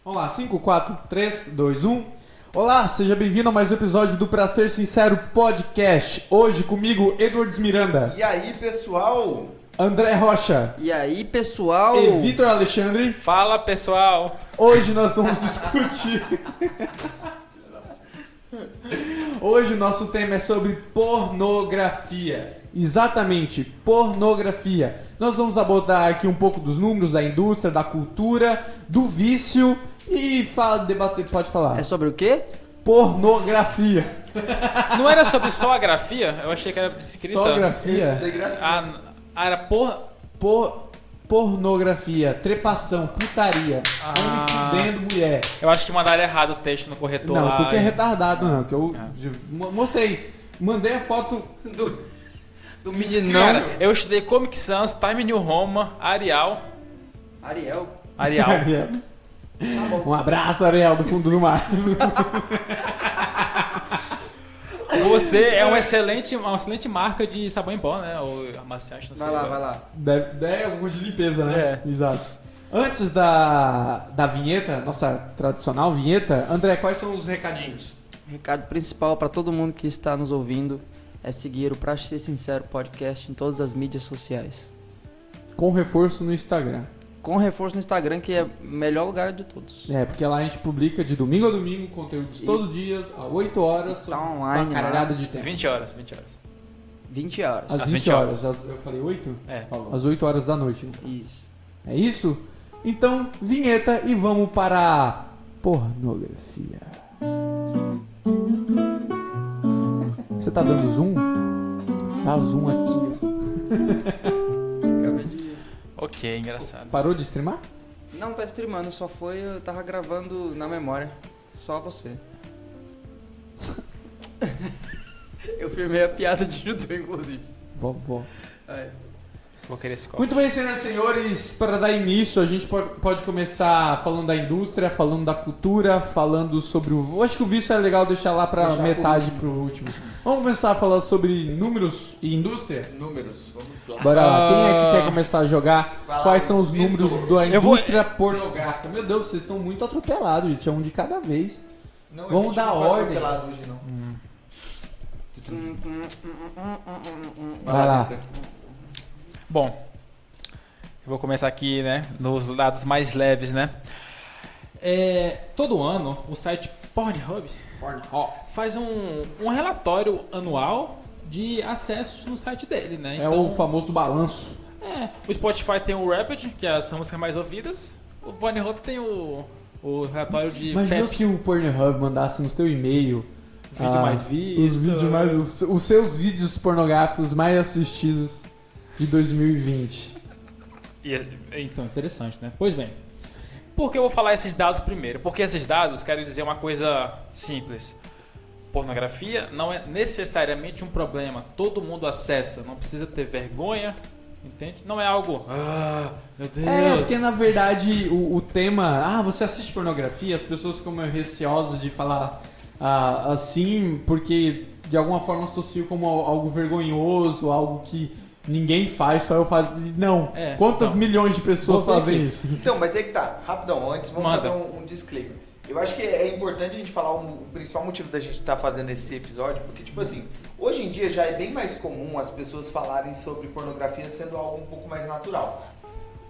Vamos lá, 5, 4, 3, 2, 1. Olá, seja bem-vindo a mais um episódio do Pra Ser Sincero Podcast. Hoje comigo, Edwards Miranda. E aí, pessoal? André Rocha. E aí, pessoal? E Vitor Alexandre. Fala, pessoal. Hoje nós vamos discutir... Hoje o nosso tema é sobre pornografia. Exatamente, pornografia. Nós vamos abordar aqui um pouco dos números da indústria, da cultura, do vício e debater, pode falar. É sobre o quê? Pornografia. Não era sobre só a grafia? Eu achei que era escrita. Só grafia? Era Pornografia, trepação, putaria, homem fudendo mulher. Eu acho que mandaram errado o texto no corretor Não, lá. tu que é retardado, não. Que eu mostrei. Mandei a foto do meninão. Cara, eu estudei Comic Sans, Time New Roman, Arial. Ariel. Ariel. Um abraço, Ariel, do fundo do mar. Você é uma excelente marca de sabão em pó, né? Ou amaciante, não sei. Vai lá. É alguma de limpeza, né? É. Exato. Antes da vinheta, nossa tradicional vinheta, André, quais são os recadinhos? O recado principal para todo mundo que está nos ouvindo é seguir o Pra Ser Sincero Podcast em todas as mídias sociais. Com reforço no Instagram. Com reforço no Instagram, que é o melhor lugar de todos. É, porque lá a gente publica de domingo a domingo conteúdos todos os dias, às 8 horas. Tá online uma caralhada lá. de tempo. 20 horas. 20 horas. Às 20 horas. Eu falei 8? É. Falou. Às 8 horas da noite. Então. Isso. É isso? Então, vinheta e vamos para a pornografia. Você tá dando zoom? Dá zoom aqui, ó. Ok, engraçado. Parou de streamar? Não tá streamando, eu tava gravando na memória. Só você. Eu firmei a piada de judô, inclusive. Vou. Vou querer esse copo. Muito bem, senhoras e senhores, para dar início, a gente pode começar falando da indústria, falando da cultura, falando sobre o... Eu acho que o vício é legal deixar lá para metade, pro último. Vamos começar a falar sobre números e indústria? Números, vamos lá. Bora lá, quem é que quer começar a jogar? Quais são os números da indústria pornográfica? Meu Deus, vocês estão muito atropelados, gente, é um de cada vez. Não, Vamos dar ordem. Hoje, não. Vai lá. Bom, eu vou começar aqui, né, nos dados mais leves, né? Todo ano, o site Pornhub faz um relatório anual de acessos no site dele, né? É o famoso balanço. O Spotify tem o Rapid, que são as músicas mais ouvidas. O Pornhub tem o relatório de Imagina FAP, se o Pornhub mandasse no teu e-mail vídeo mais visto. os seus vídeos pornográficos mais assistidos de 2020. Então, interessante, né? Pois bem, por que eu vou falar esses dados primeiro? Porque esses dados querem dizer uma coisa simples. Pornografia não é necessariamente um problema. Todo mundo acessa, não precisa ter vergonha, entende? Não é algo... meu Deus. Porque na verdade o tema... você assiste pornografia? As pessoas ficam meio receosas de falar assim, porque de alguma forma associam como algo vergonhoso, algo que... Ninguém faz, só eu faço. Não. Quantas milhões de pessoas fazem isso? Então, mas é que tá. Rapidão, antes vamos Manda. fazer um disclaimer. Eu acho que é importante a gente falar o principal motivo da gente estar fazendo esse episódio, porque, tipo assim, hoje em dia já é bem mais comum as pessoas falarem sobre pornografia sendo algo um pouco mais natural.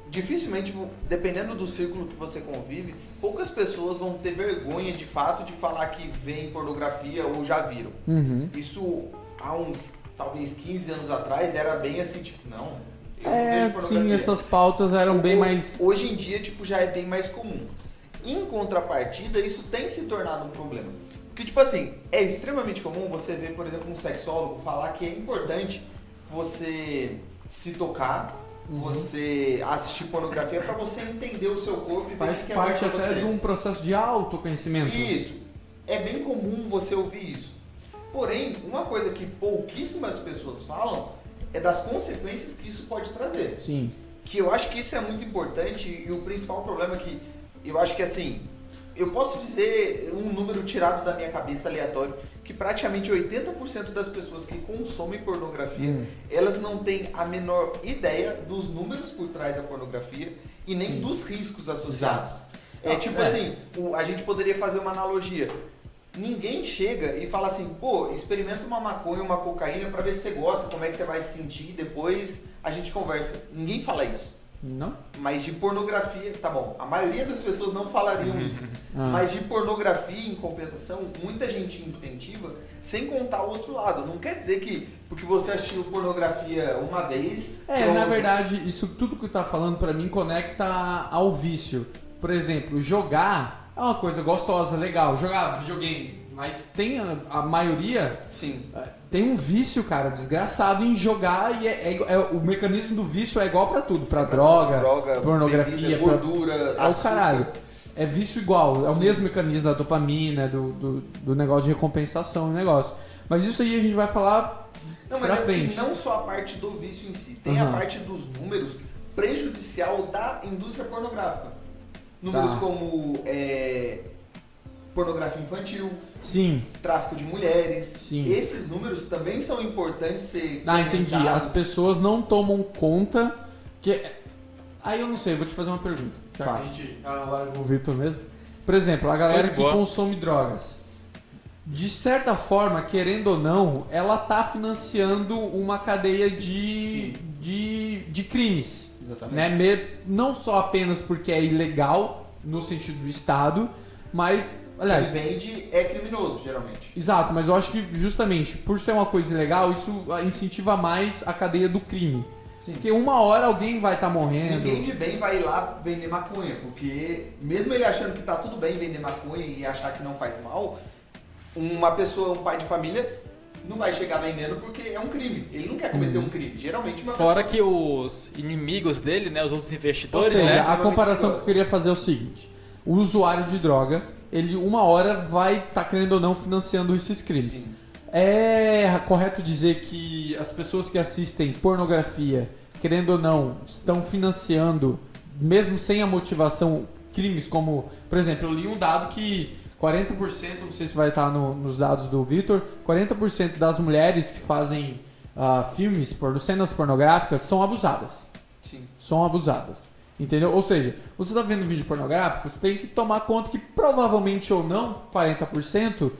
Dificilmente, dependendo do círculo que você convive, poucas pessoas vão ter vergonha de fato de falar que veem pornografia ou já viram. Uhum. Isso há uns... talvez 15 anos atrás, era bem assim, tipo, não, eu não vejo pornografia. Sim, essas pautas eram bem mais... Hoje em dia, tipo, já é bem mais comum. Em contrapartida, isso tem se tornado um problema. Porque, tipo assim, é extremamente comum você ver, por exemplo, um sexólogo falar que é importante você se tocar, você assistir pornografia pra você entender o seu corpo e ver Faz o que é parte bom pra até você. de um processo de autoconhecimento. Isso. É bem comum você ouvir isso. Porém, uma coisa que pouquíssimas pessoas falam é das consequências que isso pode trazer. Sim. Que eu acho que isso é muito importante e o principal problema é que eu acho que assim, eu posso dizer um número tirado da minha cabeça aleatório, que praticamente 80% das pessoas que consomem pornografia, elas não têm a menor ideia dos números por trás da pornografia e nem dos riscos associados. Assim, a gente poderia fazer uma analogia. Ninguém chega e fala assim, pô, experimenta uma maconha, uma cocaína pra ver se você gosta, como é que você vai se sentir, depois a gente conversa. Ninguém fala isso. Não? Mas de pornografia, tá bom, a maioria das pessoas não falariam isso. Mas de pornografia, em compensação, muita gente incentiva, sem contar o outro lado. Não quer dizer que, porque você assistiu pornografia uma vez... Na verdade, isso tudo que tu tá falando pra mim conecta ao vício. Por exemplo, jogar é uma coisa gostosa, legal. Jogar videogame, mas tem a maioria... Sim. Tem um vício, cara, desgraçado em jogar e o mecanismo do vício é igual pra tudo. Pra droga, pornografia, bebida, gordura, é o caralho. É vício igual, é o mesmo mecanismo da dopamina, do negócio de recompensação e negócio. Mas isso aí a gente vai falar pra frente. Não só a parte do vício em si, tem a parte dos números prejudicial da indústria pornográfica. Números como pornografia infantil, sim, tráfico de mulheres. Sim. Esses números também são importantes ser entendi. As pessoas não tomam conta que... Aí eu não sei, eu vou te fazer uma pergunta. Já que a gente largou o Vitor mesmo. Por exemplo, a galera que consome drogas. De certa forma, querendo ou não, ela tá financiando uma cadeia de crimes. Exatamente. Né? Não só apenas porque é ilegal, no sentido do Estado, mas... Aliás, quem vende é criminoso, geralmente. Exato, mas eu acho que justamente por ser uma coisa ilegal, isso incentiva mais a cadeia do crime. Sim. Porque uma hora alguém vai estar morrendo. Ninguém de bem vai ir lá vender maconha, porque mesmo ele achando que tá tudo bem vender maconha e achar que não faz mal, uma pessoa, um pai de família, não vai chegar vendendo porque é um crime. Ele não quer cometer um crime. Geralmente uma Fora pessoa... que os inimigos dele, né, os outros investidores, Ou seja, né? A comparação que eu queria fazer é o seguinte: o usuário de droga, ele uma hora vai estar, querendo ou não, financiando esses crimes. Sim. É correto dizer que as pessoas que assistem pornografia, querendo ou não, estão financiando, mesmo sem a motivação, crimes como... Por exemplo, eu li um dado que 40%, não sei se vai estar nos dados do Vitor, 40% das mulheres que fazem filmes, cenas pornográficas, são abusadas. Sim. São abusadas. Entendeu? Ou seja, você está vendo um vídeo pornográfico, você tem que tomar conta que provavelmente ou não, 40%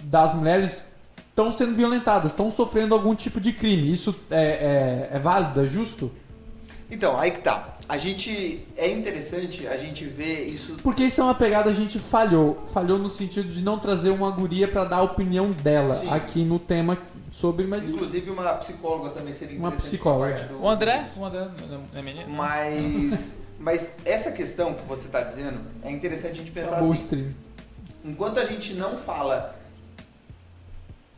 das mulheres estão sendo violentadas, estão sofrendo algum tipo de crime. Isso é válido, é justo? Então, aí que tá. É interessante a gente ver isso... Porque isso é uma pegada, a gente falhou. Falhou no sentido de não trazer uma guria para dar a opinião dela. Sim. Aqui no tema sobre... Mas... Inclusive uma psicóloga também seria interessante. Uma psicóloga. O André não é menino? Mas essa questão que você está dizendo, é interessante a gente pensar assim. Stream. Enquanto a gente não fala...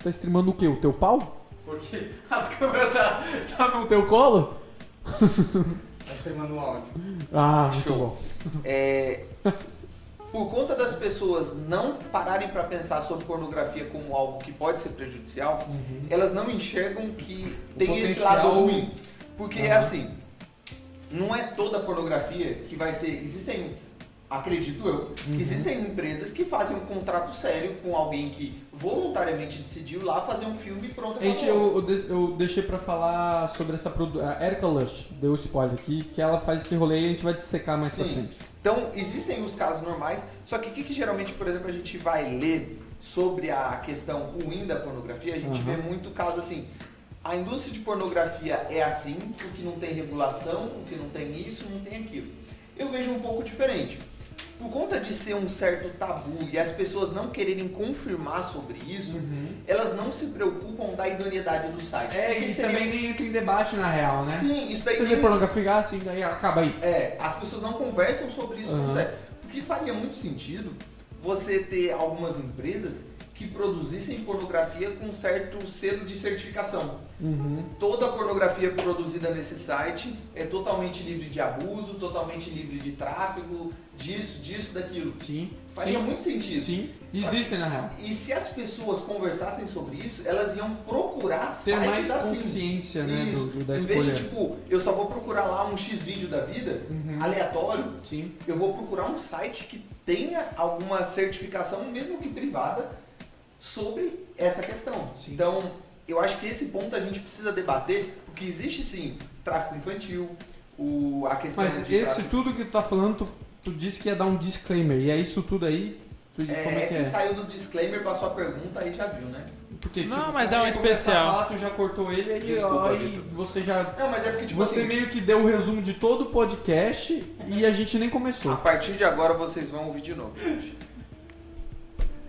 Tá streamando o quê? O teu pau? Porque as câmeras tá no teu colo? Tá streamando o áudio. Muito show. Bom. Por conta das pessoas não pararem para pensar sobre pornografia como algo que pode ser prejudicial, elas não enxergam que tem esse lado ruim. Porque é assim, não é toda pornografia que vai ser... Acredito eu, que existem empresas que fazem um contrato sério com alguém que voluntariamente decidiu lá fazer um filme e pronto. Eu deixei pra falar sobre essa produtora. A Erika Lush deu spoiler aqui, que ela faz esse rolê e a gente vai dissecar mais pra frente. Então, existem os casos normais, só que o que geralmente, por exemplo, a gente vai ler sobre a questão ruim da pornografia, a gente vê muito caso assim, a indústria de pornografia é assim, porque não tem regulação, porque não tem isso, não tem aquilo. Eu vejo um pouco diferente. Por conta de ser um certo tabu e as pessoas não quererem confirmar sobre isso, elas não se preocupam da idoneidade do site. E também nem entra em debate na real, né? Sim, isso daí... Você vê pornografia assim, daí acaba aí. As pessoas não conversam sobre isso. Porque faria muito sentido você ter algumas empresas que produzissem pornografia com certo selo de certificação. Toda a pornografia produzida nesse site é totalmente livre de abuso, totalmente livre de tráfego, disso, daquilo. Sim. Faria muito sentido. Sim, existem na real. E se as pessoas conversassem sobre isso, elas iam procurar ter sites mais assim. Consciência, né, da em escolha. Em vez de, eu só vou procurar lá um X vídeo da vida, aleatório, Sim. eu vou procurar um site que tenha alguma certificação, mesmo que privada, sobre essa questão. Sim. Então, eu acho que esse ponto a gente precisa debater, porque existe sim tráfico infantil, a questão Mas de tudo que tu tá falando, tu disse que ia dar um disclaimer, e é isso tudo aí? Como é que é? Saiu do disclaimer, passou a pergunta, aí já viu, né? Porque, Não, mas é um quando ele começa especial. a falar, tu já cortou ele, aí, Desculpa, aí Vitor. você já... Não, mas é porque, tipo Você assim, meio que deu o resumo de todo o podcast e a gente nem começou. a partir de agora vocês vão ouvir de novo, gente.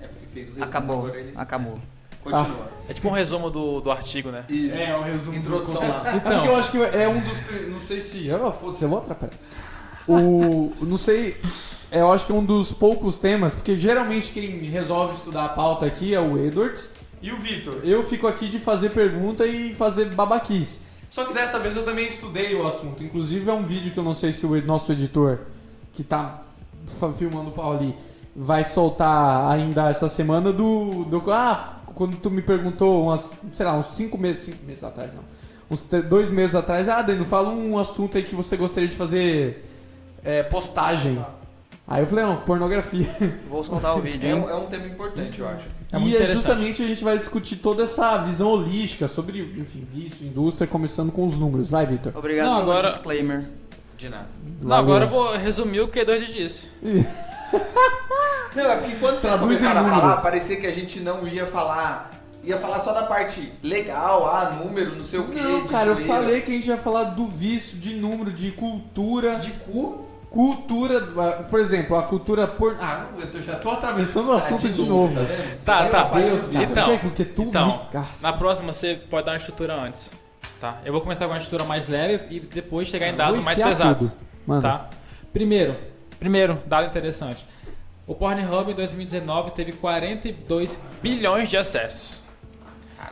É porque fez o resumo, Acabou. agora ele... Acabou. Continua. É tipo um resumo do artigo, né? Isso. É, o resumo. Introdução lá. É Então, porque eu acho que é um dos... Não sei se... Foda-se, eu vou atrapalhar. Não sei... Eu acho que é um dos poucos temas, porque geralmente quem resolve estudar a pauta aqui é o Edwards e o Victor. Eu fico aqui de fazer pergunta e fazer babaquice. Só que dessa vez eu também estudei o assunto. Inclusive é um vídeo que eu não sei se o nosso editor, que tá filmando o pau ali, vai soltar ainda essa semana quando tu me perguntou uns 5 meses atrás, não. Uns 2 meses atrás, Danilo, fala um assunto aí que você gostaria de fazer postagem. Aí eu falei, não, pornografia. Vou soltar o vídeo, É hein? um tema importante, eu acho. É muito E interessante. justamente a gente vai discutir toda essa visão holística sobre, enfim, vício, indústria, começando com os números. Vai, Victor. Obrigado Não, pelo agora- disclaimer. De nada. Não, agora eu vou resumir o que Edward disse. Não, é porque quando vocês Traduz começaram em a falar, números. parecia que a gente não ia falar... Ia falar só da parte legal, número, não sei o quê. Não, de cara, eu zoeira. falei que a gente ia falar do vício, de número, de cultura. De cu? Cultura, por exemplo, a cultura eu já tô atravessando o assunto de novo. Tá vendo? Tá, Você tá. vai Deus, parar. cara. Então, Porque tu então, me caça. na próxima você pode dar uma estrutura antes, tá? Eu vou começar com uma estrutura mais leve e depois chegar em dados Vou mais enfiar pesados, tudo. Manda. tá? Primeiro, dado interessante. O Pornhub em 2019 teve 42 bilhões de acessos.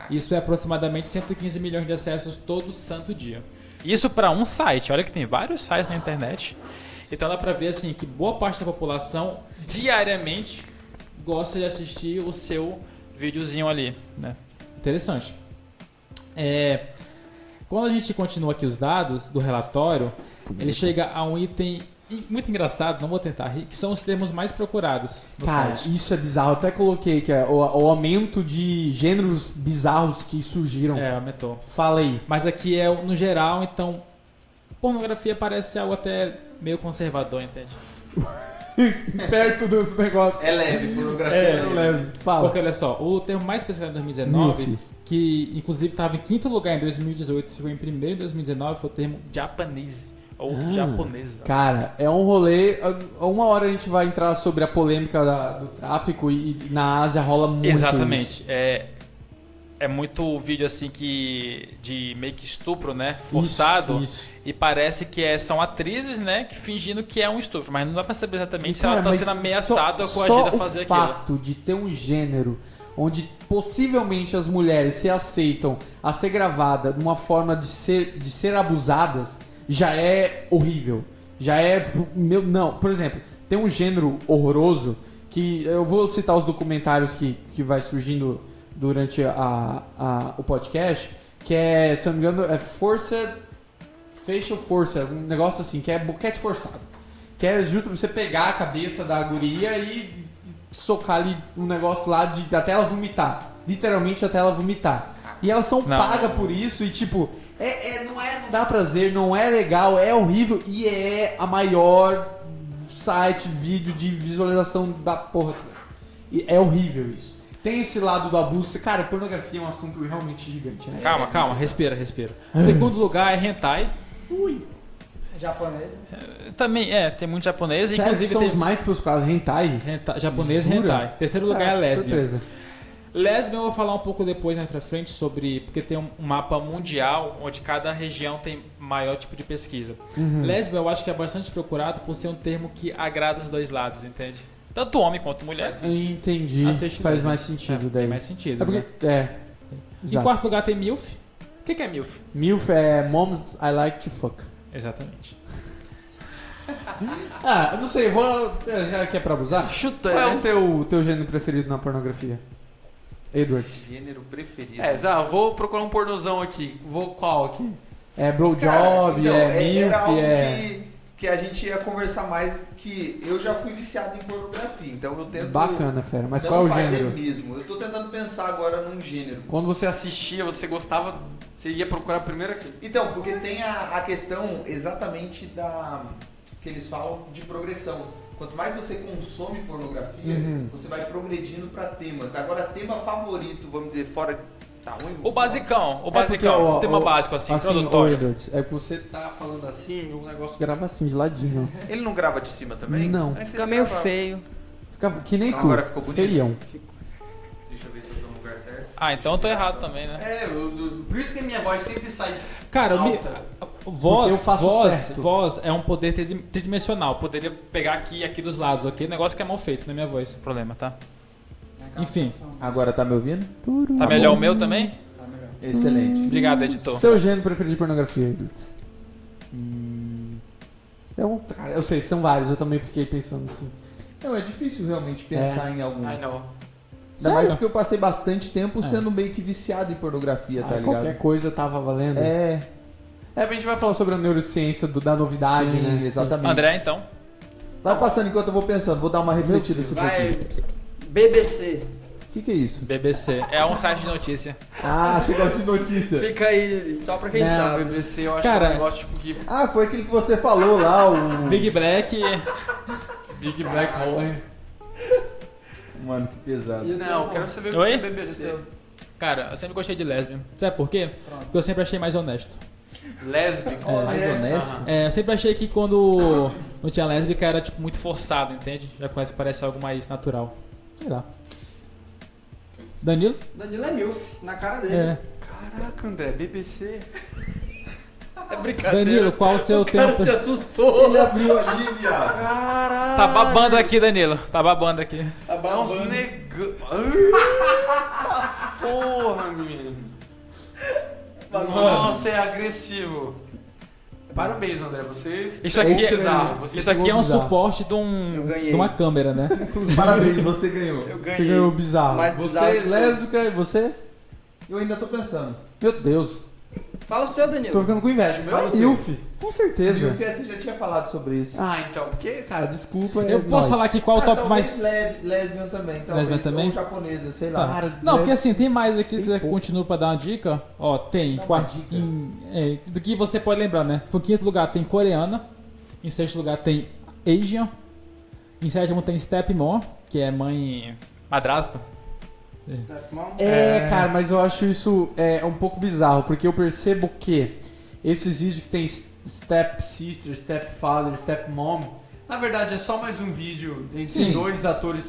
Isso é aproximadamente 115 milhões de acessos todo santo dia. Isso para um site. Olha que tem vários sites na internet. Então dá pra ver assim que boa parte da população diariamente gosta de assistir o seu videozinho ali, né? Interessante. Quando a gente continua aqui os dados do relatório, ele chega a um item muito engraçado, não vou tentar rir, que são os termos mais procurados no Cara, site. isso é bizarro. Eu até coloquei que é o aumento de gêneros bizarros que surgiram. Aumentou. Fala aí. Mas aqui é no geral, então pornografia parece algo até meio conservador, entende? Perto dos negócios. É leve, pornografia É é leve. leve. Fala. Porque olha só, o termo mais pesquisado em 2019, Milf. que inclusive estava em 5º lugar em 2018, ficou em primeiro em 2019, foi o termo japonês ou japonesa. Cara, é um rolê. Uma hora a gente vai entrar sobre a polêmica do tráfico e na Ásia rola muito. Exatamente. Isso. É muito vídeo assim de meio que estupro, né? Forçado. Isso. E parece que são atrizes, né? Que fingindo que é um estupro. Mas não dá pra saber exatamente se Cara, ela tá mas sendo ameaçada ou só coagida a fazer o aquilo. fato de ter um gênero onde possivelmente as mulheres se aceitam a ser gravada numa forma de ser abusadas já é horrível. Já é... Não, por exemplo, tem um gênero horroroso que eu vou citar os documentários que vai surgindo durante o podcast, que é, se eu não me engano, é Facial Força, um negócio assim, que é boquete forçado. Que é justo você pegar a cabeça da guria e socar ali um negócio lá até ela vomitar. Literalmente até ela vomitar. E elas são Não. pagas por isso e tipo, não dá prazer, não é legal, é horrível e é a maior site, vídeo de visualização da porra toda. E é horrível isso. Tem esse lado do abuso. Cara, pornografia é um assunto realmente gigante, né? Calma, respira. Segundo lugar é hentai. Ui. Japonesa. Também, tem muito japonês. Sério Inclusive que são tem os mais procurados? Hentai? japonês e Jura? hentai. Terceiro lugar é lésbica. Surpresa. Lésbica eu vou falar um pouco depois, mais pra frente, sobre... Porque tem um mapa mundial onde cada região tem maior tipo de pesquisa. Lésbica eu acho que é bastante procurado por ser um termo que agrada os dois lados, entende? Tanto homem quanto mulher. Entendi. Assiste Faz mesmo. mais sentido Tem daí. mais sentido, É porque... né? Em Exato. quarto lugar tem MILF. O que é MILF? MILF é Moms I Like to Fuck. Exatamente. Eu não sei, já que é pra abusar? Chuta, Qual é né? o teu gênero preferido na pornografia? Edward. Gênero preferido. Vou procurar um pornozão aqui. Qual aqui? É blowjob, Então, é MILF, era algo é... que a gente ia conversar mais, que eu já fui viciado em pornografia, então eu tento... Bacana, fera. Mas não qual é o fazer gênero? mesmo. Eu tô tentando pensar agora num gênero. Quando você assistia, você gostava, você ia procurar primeiro aqui. Então, porque tem a questão exatamente da que eles falam de progressão. Quanto mais você consome pornografia, você vai progredindo pra temas. Agora, tema favorito, vamos dizer, fora... Tá ruim? O basicão, porque, tema básico assim, introdutório. Edward, é que você tá falando assim e o negócio grava assim, de ladinho. Ele não grava de cima também? Não. Antes Fica ele meio gravava. feio. Fica que nem Então, tu, agora ficou bonito? feião. Deixa eu ver se eu tô no lugar certo. Ah, então eu tô errado também, né? Por isso que a minha voz sempre sai Cara, alta. voz, eu faço certo. voz é um poder tridimensional. Poderia pegar aqui dos lados, ok? Negócio que é mal feito na minha voz. Problema, tá? Enfim. Agora tá me ouvindo? Tá melhor o meu também? Excelente. Obrigado, editor. Seu gênero preferido de pornografia, Edward? Cara, eu sei, são vários, eu também fiquei pensando assim. Não, é difícil realmente pensar em algum. I know. Ainda Sério? mais porque eu passei bastante tempo sendo meio que viciado em pornografia, tá ligado? Qualquer coisa tava valendo. É, A gente vai falar sobre a neurociência da novidade, sim, né? exatamente. André, então. Vai passando enquanto eu vou pensando, vou dar uma refletida sobre Vai, aqui. BBC. O que é isso? BBC. É um site de notícia. Ah, você gosta de notícia. Fica aí, só pra quem Não, sabe. BBC eu acho Cara, que é um negócio tipo que Ah, foi aquele que você falou lá, o... Big Black. Big Black Hole. Mano, que pesado. Não, eu quero saber o Oi? que é BBC. Cara, eu sempre gostei de lésbica. Sabe por quê? Porque eu sempre achei mais honesto. Lésbico. Mais honesto? É, eu sempre achei que quando não tinha lésbica era tipo muito forçado, entende? Já começa a parecer algo mais natural. Sei lá. Danilo? Danilo é milf, na cara dele. É. Caraca, André, BBC. É brincadeira. Danilo, qual o seu O cara tempo? se assustou. Ele abriu ali, viado. Caralho. Tá babando aqui, Danilo. Tá babando aqui. É uns negão. Porra, menino. Nossa, é agressivo. Parabéns, André. Você. Isso aqui é, bizarro. Você isso aqui pegou é um bizarro. suporte de, Eu ganhei. de uma câmera, né? Parabéns, você ganhou. Eu Você ganhou bizarro. Mais bizarro Você de lésbica e você? Eu ainda tô pensando. Meu Deus. Fala o seu, Tô Danilo. ficando com inveja. Vai, Vai, Milf. Com certeza. Milf, você já tinha falado sobre isso. Ah, então. Porque, cara, desculpa. Eu posso falar aqui qual o top mais. Lesbian também, talvez. Lesbian também? Ou japonesa, sei lá. Cara, Não, porque assim, tem mais aqui, Tem se quiser pouco. continuar pra dar uma dica. Ó, tem. Dá uma dica. Do que você pode lembrar, né? Em quinto lugar tem coreana. Em sexto lugar tem Asian. Em sétimo tem Stepmom, que é mãe madrasta. Cara, mas eu acho isso um pouco bizarro, porque eu percebo que esses vídeos que tem Step Sister, Step Father, Step Mom, na verdade é só mais um vídeo entre Sim. dois atores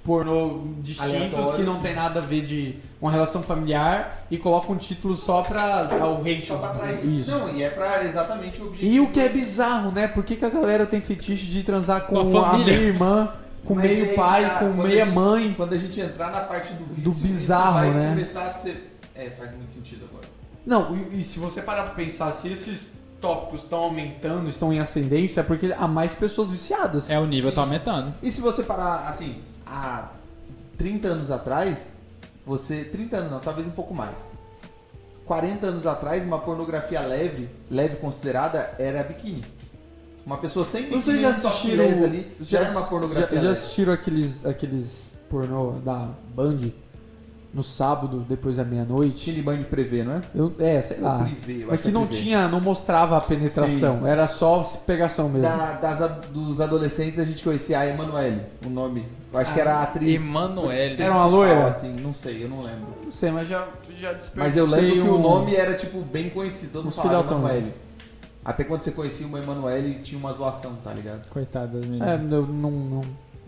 pornô distintos Aleatório. que não tem nada a ver de uma relação familiar e colocam um título só pra o hate. Só pra atrair. Isso. Não, e é pra exatamente o objetivo. E o que é bizarro, né? Por que, que a galera tem fetiche de transar com Com a a família. meia irmã, com Mas meio aí, pai, cara, com quando meia a gente- mãe? Quando a gente entrar na parte do vício, Do bizarro, isso vai né? começar a ser... faz muito sentido agora. Não, e se você parar pra pensar, se esses tópicos estão aumentando, estão em ascendência, é porque há mais pessoas viciadas. É, o nível Sim. tá aumentando. E se você parar, assim, há 30 anos atrás, 30 anos não, talvez um pouco mais. 40 anos atrás, uma pornografia leve considerada, era biquíni. Uma pessoa sem biquíni, Vocês já só assistiram filés ali, já era uma pornografia já leve. assistiram aqueles pornô da Band no sábado, depois da meia-noite? Cine Band prevê, não Sei é? lá. Ou privê, eu Mas acho que não privê. tinha, não mostrava a penetração, era só pegação mesmo. Dos adolescentes a gente conhecia a Emanuele, o nome. Eu acho que era a atriz. Emanuele. Era uma loira? Assim, não sei, eu não lembro. Não sei, mas já desperdicei Mas eu lembro que o um- nome era tipo bem conhecido, todo mundo uns falava filhotões. Emanuele. Até quando você conhecia uma Emanuele tinha uma zoação, tá ligado? Coitada das meninas. eu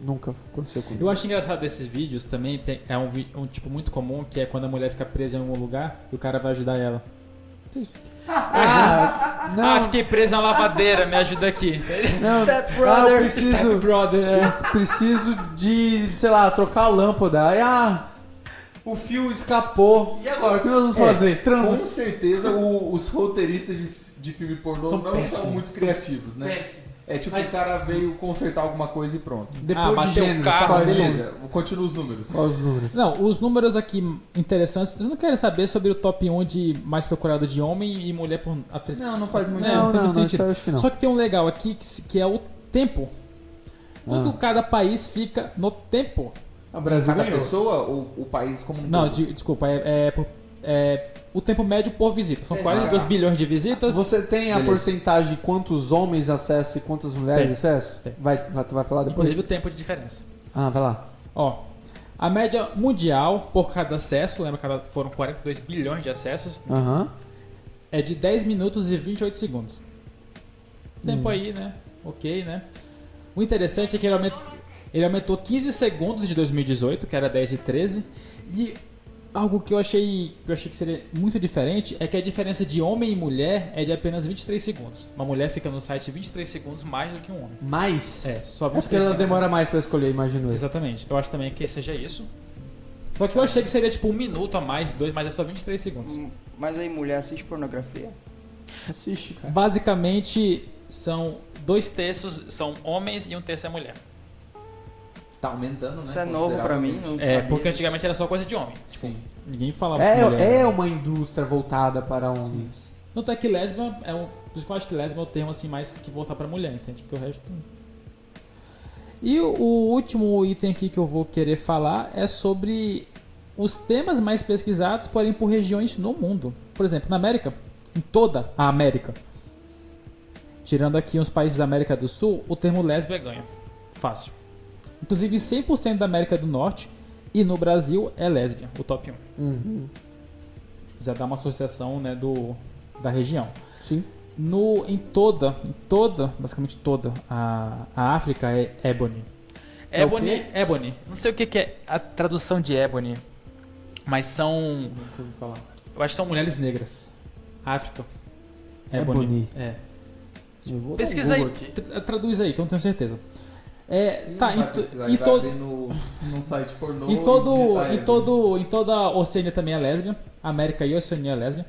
nunca aconteceu comigo. Eu acho engraçado desses vídeos também, é um tipo muito comum, que é quando a mulher fica presa em algum lugar e o cara vai ajudar ela. Não, fiquei presa na lavadeira, me ajuda aqui. não. Step Eu brother. preciso, Step brother, é. preciso de, sei lá, trocar a lâmpada. Aí, o fio escapou. E agora, o que nós vamos fazer? Transa. Com certeza os roteiristas de filme pornô São não são péssimos. muito criativos, né? É tipo, Mas- o cara veio consertar alguma coisa e pronto. Depois de bateu o gênero, carro, quais são- Beleza, continua os números. quais os números? Não, os números aqui interessantes, vocês não querem saber sobre o top 1 de mais procurado de homem e mulher por atriz? Não faz muito Não, tem muito isso sentido. eu acho que não. Só que tem um legal aqui que é o tempo. Quanto cada país fica no tempo? O Brasil Cada ganhou. pessoa ou o país como um Não, todo? desculpa, o tempo médio por visita. São 42 bilhões de visitas. Você tem a Beleza. porcentagem de quantos homens acessam e quantas mulheres Tem. acessam? Tem. Tu vai falar depois? Inclusive o tempo de diferença. Ah, vai lá. Ó, a média mundial por cada acesso, lembra que foram 42 bilhões de acessos, Aham. é de 10 minutos e 28 segundos. Tempo aí, né? Ok, né? O interessante é que ele aumentou 15 segundos de 2018, que era 10 e 13. E algo que eu achei que seria muito diferente é que a diferença de homem e mulher é de apenas 23 segundos. Uma mulher fica no site 23 segundos mais do que um homem. Mais? É, só É 23 porque ela segundos. demora mais pra escolher, imagino eu. Exatamente. Eu acho também que seja isso. Só que eu achei que seria tipo 1 minuto a mais, 2, mas é só 23 segundos. Mas aí, mulher assiste pornografia? Assiste, cara. Basicamente, são 2/3 são homens e 1/3 é mulher. Tá aumentando, né? Isso é novo pra mim. Não É, sabia porque disso. antigamente era só coisa de homem. Sim. Ninguém falava de mulher. É uma indústria voltada para homens. Tanto é que lésbica é um. Por isso que eu acho que lésbica é o termo assim mais que voltar pra mulher, entende? Porque o resto. E o último item aqui que eu vou querer falar é sobre os temas mais pesquisados, porém por regiões no mundo. Por exemplo, na América, em toda a América, tirando aqui uns países da América do Sul, o termo lésbica ganha. Fácil. Inclusive 100% da América do Norte e no Brasil é lésbica, o top 1. Uhum. Já dá uma associação, né, da região. Sim. Em toda, basicamente toda a África é Ebony. É o quê? Ebony. Não sei o que é a tradução de Ebony, mas são, Nunca ouvi falar. eu acho que são mulheres negras. África. Ebony. É. Eu vou dar um Pesquisa aí, Google aqui. traduz aí, que eu não tenho certeza. É, Ele tá, não vai pesquisar, ele vai abrir num site pornô em e digitar em toda a Oceania também é lésbica. América e Oceania é lésbica.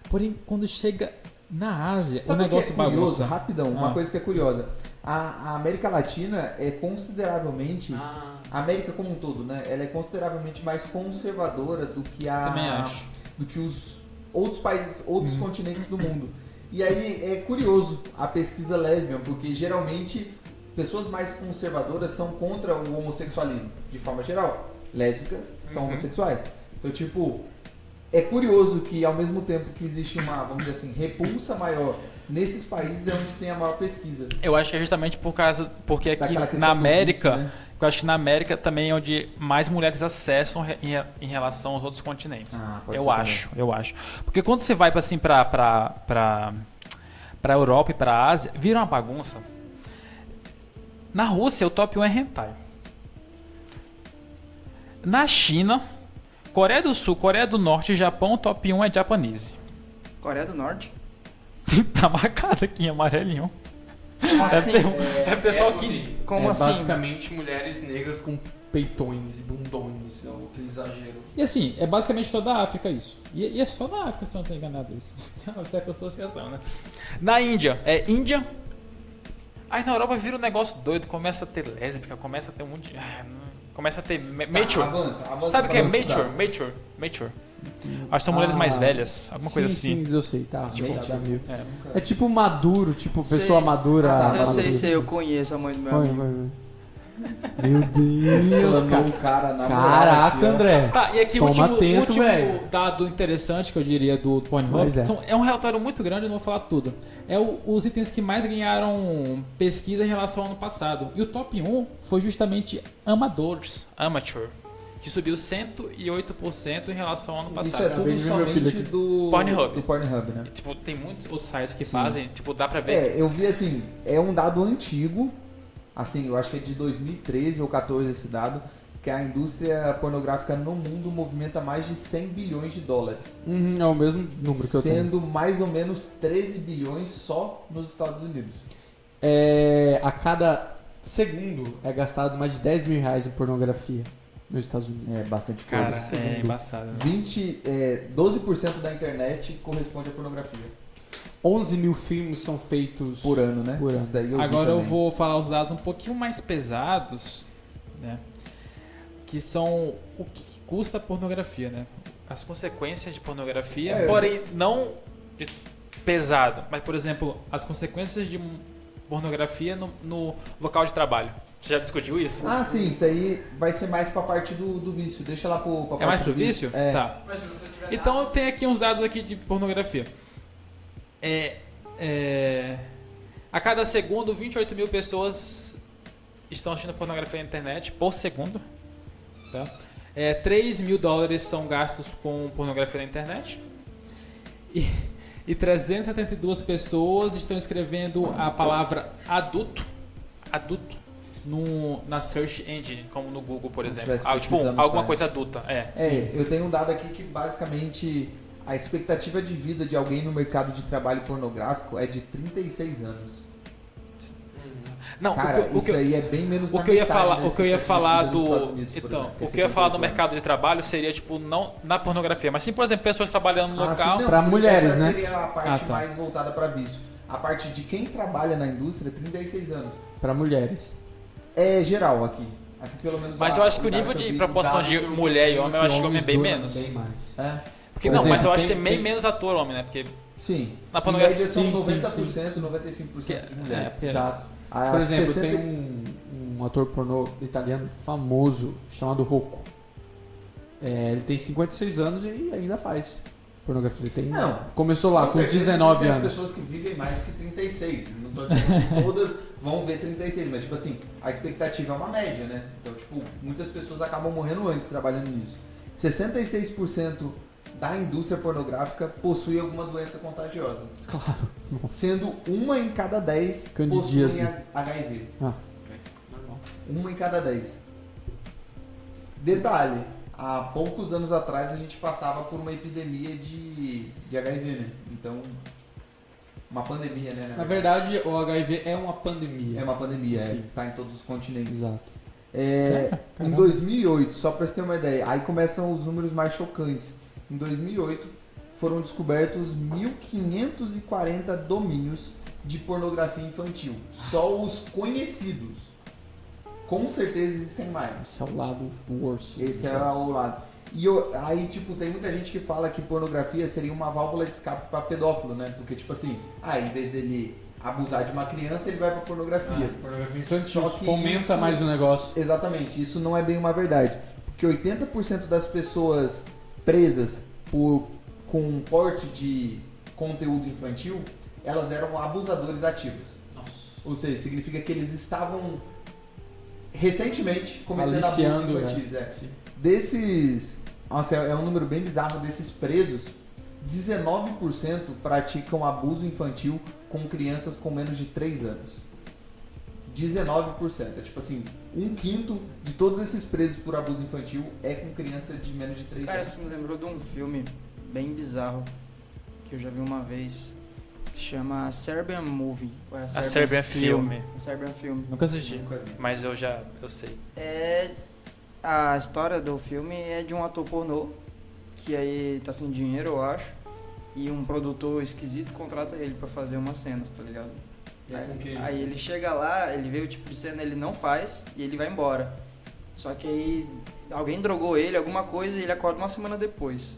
Porém, quando chega na Ásia, Sabe o negócio que é curioso? bagunça. Rapidão, uma Ah. coisa que é curiosa. A América Latina é consideravelmente, a América como um todo, né? Ela é consideravelmente mais conservadora do que Também acho. do que os outros países, outros continentes do mundo. E aí é curioso a pesquisa lésbica, porque geralmente pessoas mais conservadoras são contra o homossexualismo, de forma geral. Lésbicas são homossexuais. Então, tipo, é curioso que ao mesmo tempo que existe uma, vamos dizer assim, repulsa maior nesses países é onde tem a maior pesquisa. Eu acho que é justamente porque aqui Daquela questão na do América, vício, né? eu acho que na América também é onde mais mulheres acessam em relação aos outros continentes. Pode eu ser acho. Porque quando você vai assim pra Europa e pra Ásia, vira uma bagunça. Na Rússia, o top 1 é hentai. Na China, Coreia do Sul, Coreia do Norte e Japão, o top 1 é Japanese. Coreia do Norte? Tá marcado aqui em amarelinho. Como assim? É pessoal que... Como é assim? basicamente mulheres negras com peitões e bundões, é aquele exagero. E assim, é basicamente toda a África isso. E é só na África, se eu não estou enganado isso. Tem uma certa associação, né? Na Índia, é Índia. Aí na Europa vira um negócio doido, começa a ter lésbica, começa a ter um monte de... Começa a ter mature. Avança Sabe o que é para os dados. mature? Acho que são mulheres mais velhas, alguma coisa assim. Sim, eu sei, tá. Tipo, já meio. É. É tipo maduro, tipo Sei. pessoa madura. Ah, tá, Eu madura. sei, eu conheço a mãe do meu Vai, amigo. vai. Meu Deus, Explanou cara. o cara na moral Caraca, aqui, ó. André. Tá, e aqui o Toma último, atento, velho. dado interessante que eu diria do Pornhub Pois é. é um relatório muito grande, eu não vou falar tudo. É os itens que mais ganharam pesquisa em relação ao ano passado. E o top 1 foi justamente amadores, amateur, que subiu 108% em relação ao ano Isso passado. é tudo Acabei de ver meu filho somente aqui. do Pornhub. do Pornhub, né? E, tipo, tem muitos outros sites que Sim. fazem, tipo, dá pra ver. É, eu vi assim, é um dado antigo, assim, eu acho que é de 2013 ou 14 esse dado, que a indústria pornográfica no mundo movimenta mais de 100 bilhões de dólares. É o mesmo número que eu tenho. Sendo mais ou menos 13 bilhões só nos Estados Unidos. A cada segundo é gastado mais de 10 mil reais em pornografia nos Estados Unidos. É bastante coisa. Cara, é embaçado. Né? 12% da internet corresponde à pornografia. 11 mil filmes são feitos Por ano, né? Por ano. Isso daí vi Agora eu também. vou falar os dados um pouquinho mais pesados, né? Que são o que custa a pornografia, né? As consequências de pornografia, porém não de pesado, mas por exemplo, as consequências de pornografia no local de trabalho. Você já discutiu isso? Ah, sim, isso aí vai ser mais pra parte do vício. Deixa lá pra É parte mais pro do vício? É. Tá. Então eu tenho aqui uns dados aqui de pornografia. A cada segundo, 28 mil pessoas estão assistindo pornografia na internet por segundo. Tá? 3 mil dólares são gastos com pornografia na internet. E 372 pessoas estão escrevendo a palavra adulto na search engine, como no Google, por exemplo. Tipo, alguma coisa adulta. Eu tenho um dado aqui que basicamente a expectativa de vida de alguém no mercado de trabalho pornográfico é de 36 anos. Não, Cara, isso aí é bem menos da metade o que eu ia falar dos Estados Unidos, por então, exemplo, o que eu ia falar do mercado de trabalho seria tipo não na pornografia, mas sim, por exemplo, pessoas trabalhando no local. Sim, Pra mulheres, essa né? seria a parte mais voltada para vício. A parte de quem trabalha na indústria, 36 anos. Pra mulheres. É geral aqui. Aqui pelo menos. Mas eu acho que o nível de proporção de mulher e homem, eu acho que homem é bem menos. Bem mais. É. Porque Por não, mas exemplo, eu acho que tem- tem bem menos ator homem, né? Porque Sim. na pornografia Em média são sim, 90%, 95% de mulheres. Exato. Ah, Por exemplo, 60 tem um ator pornô italiano famoso chamado Rocco. Ele tem 56 anos e ainda faz pornografia. Ele tem, Não. começou lá com certeza 19 existem anos. as pessoas que vivem mais do que 36. Não tô dizendo que todas vão ver 36, mas tipo assim, a expectativa é uma média, né? Então, tipo, muitas pessoas acabam morrendo antes trabalhando nisso. 66% da indústria pornográfica possui alguma doença contagiosa. Claro. Sendo uma em cada 10 Candidíase. possuem HIV. Ah. Uma em cada 10. Detalhe, há poucos anos atrás a gente passava por uma epidemia de HIV, né? Então, uma pandemia, né? Na verdade, o HIV é uma pandemia. É uma pandemia, Sim. tá em todos os continentes. Exato. Em Caramba. 2008, só pra você ter uma ideia, aí começam os números mais chocantes. Em 2008, foram descobertos 1.540 domínios de pornografia infantil. Só os conhecidos. Com certeza existem mais. Esse é o lado worse. Esse é o lado. E aí, tipo, tem muita gente que fala que pornografia seria uma válvula de escape pra pedófilo, né? Porque, tipo assim, em vez dele abusar de uma criança, ele vai pra pornografia. Pornografia infantil Só que fomenta isso- mais o negócio. Exatamente, isso não é bem uma verdade. Porque 80% das pessoas presas com porte de conteúdo infantil, elas eram abusadores ativos. Nossa. Ou seja, significa que eles estavam recentemente cometendo Aliciando, abusos infantis. Sim. Desses, nossa, é um número bem bizarro, desses presos, 19% praticam abuso infantil com crianças com menos de 3 anos. 19%. É tipo assim, 1/5 de todos esses presos por abuso infantil é com criança de menos de 3 Cara, anos. isso me lembrou de um filme bem bizarro que eu já vi uma vez, que chama Serbian Movie. Ou é A Serbian Filme. Serbian Film. Nunca assisti, Nunca vi. mas eu sei. A história do filme é de um ator pornô que aí tá sem dinheiro, eu acho, e um produtor esquisito contrata ele pra fazer umas cenas, tá ligado? Aí ele chega lá, ele vê o tipo de cena, ele não faz e ele vai embora. Só que aí alguém drogou ele, alguma coisa, e ele acorda uma semana depois.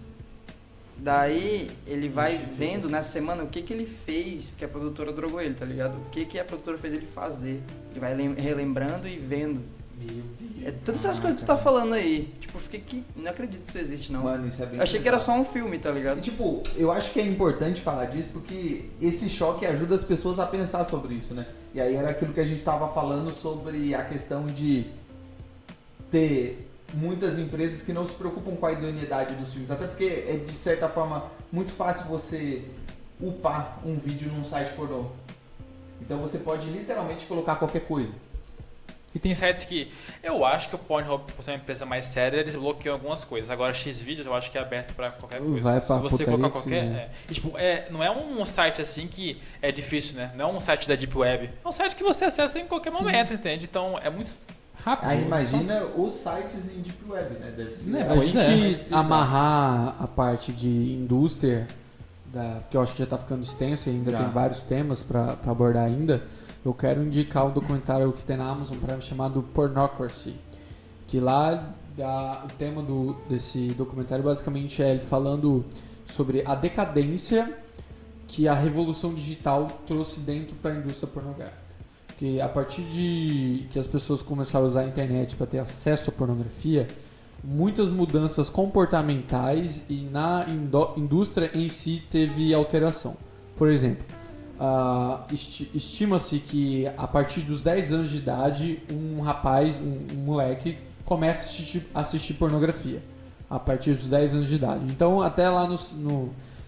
Daí ele vai vendo nessa semana o que ele fez, porque a produtora drogou ele, tá ligado? O que a produtora fez ele fazer. Ele vai relembrando e vendo. Meu Deus. É todas essas coisas que tu tá falando aí. Tipo, eu fiquei que não acredito que isso existe, não. Mano, isso é bem Eu achei que era bizarro. só um filme, tá ligado? E, tipo, eu acho que é importante falar disso porque esse choque ajuda as pessoas a pensar sobre isso, né? E aí era aquilo que a gente tava falando sobre a questão de ter muitas empresas que não se preocupam com a idoneidade dos filmes. Até porque é, de certa forma, muito fácil você upar um vídeo num site pornô. Então você pode literalmente colocar qualquer coisa. E tem sites que eu acho que o Pornhub, por ser uma empresa mais séria, eles bloqueiam algumas coisas. Agora, Xvideos eu acho que é aberto pra qualquer coisa. Vai pra Se você putaria colocar que qualquer. sim, né? E, tipo, não é um site assim que é difícil, né? Não é um site da Deep Web. É um site que você acessa em qualquer momento, entende? Então é muito rápido. Aí imagina os sites em Deep Web, né? Deve ser. Né, A pois é. gente amarrar a parte de indústria, que eu acho que já está ficando extenso e ainda Já. tem vários temas para abordar ainda, eu quero indicar um documentário que tem na Amazon Prime chamado Pornocracy, que lá o tema desse documentário basicamente é ele falando sobre a decadência que a revolução digital trouxe dentro para a indústria pornográfica. Porque a partir de que as pessoas começaram a usar a internet para ter acesso à pornografia, muitas mudanças comportamentais e na indústria em si teve alteração. Por exemplo, estima-se que a partir dos 10 anos de idade, um rapaz, um moleque, começa a assistir pornografia. A partir dos 10 anos de idade. Então, até lá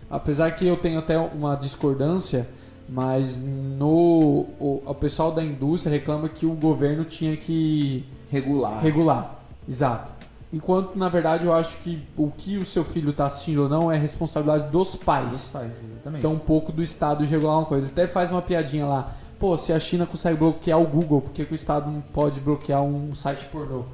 apesar que eu tenho até uma discordância, mas o pessoal da indústria reclama que o governo tinha que regular. Exato. Enquanto, na verdade, eu acho que o que o seu filho está assistindo ou não é responsabilidade dos pais. Exatamente. Então, um pouco do Estado de regular uma coisa. Ele até faz uma piadinha lá. Pô, se a China consegue bloquear o Google, por que o Estado não pode bloquear um site pornô?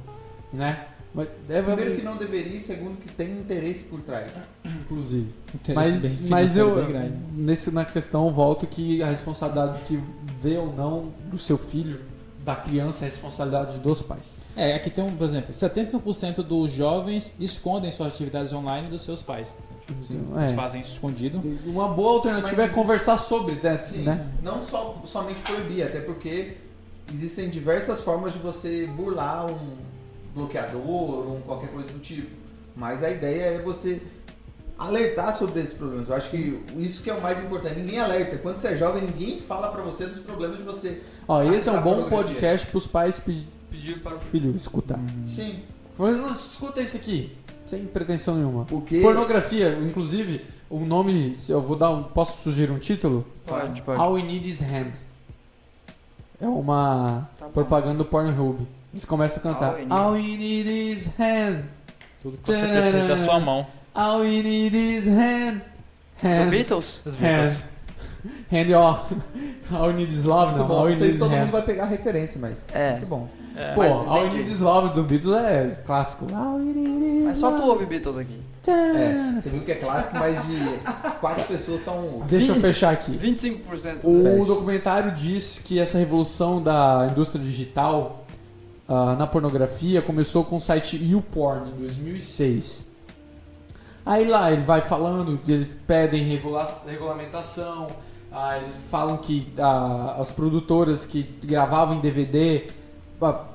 Né? Mas Primeiro que não deveria, e segundo que tem interesse por trás. Inclusive. Interesse bem Mas eu, bem grande. na questão, eu volto que a responsabilidade que vê ou não do seu filho, da criança, é a responsabilidade dos pais. Aqui tem por exemplo, 70% dos jovens escondem suas atividades online dos seus pais. Eles fazem isso escondido. Uma boa alternativa é conversar sobre, né? Sim, Né? não somente proibir, até porque existem diversas formas de você burlar um bloqueador ou qualquer coisa do tipo. Mas a ideia é você alertar sobre esses problemas. Eu acho que isso que é o mais importante. Ninguém alerta. Quando você é jovem, ninguém fala pra você dos problemas de você. Esse é um bom pornografia. podcast pros pais pedir para o filho escutar. Sim. Mas não, escuta esse aqui, sem pretensão nenhuma. Porque Pornografia, inclusive, o nome, eu vou dar posso sugerir um título? Pode. All We Need Is Hand. É uma Tá bom. propaganda do Pornhub. Eles começam a cantar All All We Need Is Hand. Tudo que você precisa da sua mão. All We Need Is Hand. Do Beatles? Os Beatles. Hand all. All We Need Is Love, muito não. bom. All We Não sei Need se Is todo Hand. mundo vai pegar a referência, mas É. muito bom. Pô, Mas All We entendi. Need Is Love do Beatles é clássico. All We Need Is Mas só tu Love. ouve Beatles aqui. Você viu que é clássico, mas de 4 pessoas são... Deixa eu fechar aqui. 25%. O Fecha. documentário diz que essa revolução da indústria digital na pornografia começou com o site YouPorn em 2006. Aí lá ele vai falando, eles pedem regulamentação, eles falam que as produtoras que gravavam em DVD